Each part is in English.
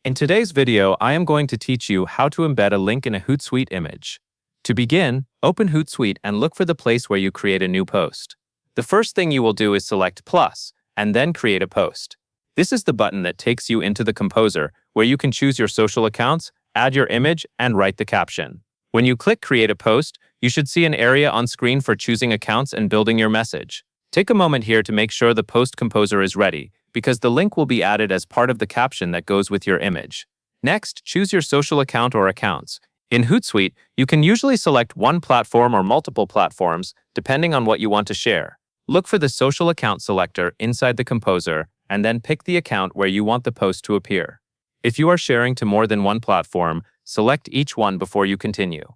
In today's video, I am going to teach you how to embed a link in a Hootsuite image. To begin, open Hootsuite and look for the place where you create a new post. The first thing you will do is select plus, and then create a post. This is the button that takes you into the Composer, where you can choose your social accounts, add your image, and write the caption. When you click Create a Post, you should see an area on screen for choosing accounts and building your message. Take a moment here to make sure the Post Composer is ready, because the link will be added as part of the caption that goes with your image. Next, choose your social account or accounts. In Hootsuite, you can usually select one platform or multiple platforms, depending on what you want to share. Look for the social account selector inside the Composer, and then pick the account where you want the post to appear. If you are sharing to more than one platform, select each one before you continue.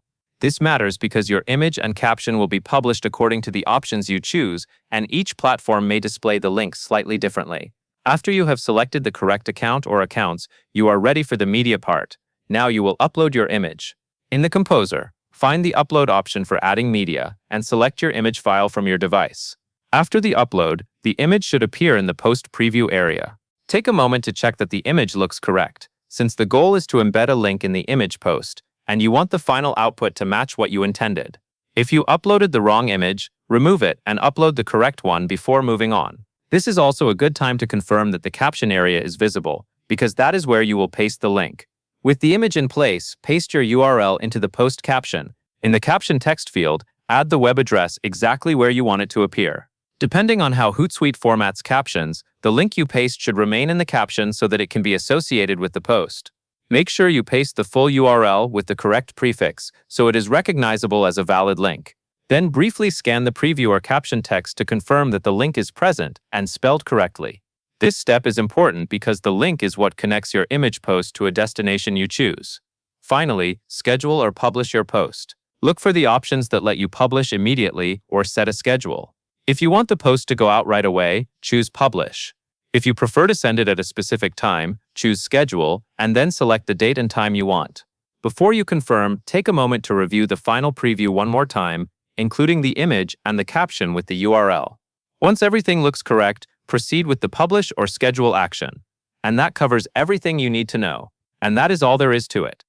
This matters because your image and caption will be published according to the options you choose, and each platform may display the link slightly differently. After you have selected the correct account or accounts, you are ready for the media part. Now you will upload your image. In the Composer, find the Upload option for adding media and select your image file from your device. After the upload, the image should appear in the Post Preview area. Take a moment to check that the image looks correct, since the goal is to embed a link in the image post, and you want the final output to match what you intended. If you uploaded the wrong image, remove it and upload the correct one before moving on. This is also a good time to confirm that the caption area is visible, because that is where you will paste the link. With the image in place, paste your URL into the post caption. In the caption text field, add the web address exactly where you want it to appear. Depending on how Hootsuite formats captions, the link you paste should remain in the caption so that it can be associated with the post. Make sure you paste the full URL with the correct prefix so it is recognizable as a valid link. Then briefly scan the preview or caption text to confirm that the link is present and spelled correctly. This step is important because the link is what connects your image post to a destination you choose. Finally, schedule or publish your post. Look for the options that let you publish immediately or set a schedule. If you want the post to go out right away, choose Publish. If you prefer to send it at a specific time, choose Schedule, and then select the date and time you want. Before you confirm, take a moment to review the final preview one more time, including the image and the caption with the URL. Once everything looks correct, proceed with the Publish or Schedule action. And that covers everything you need to know. And that is all there is to it.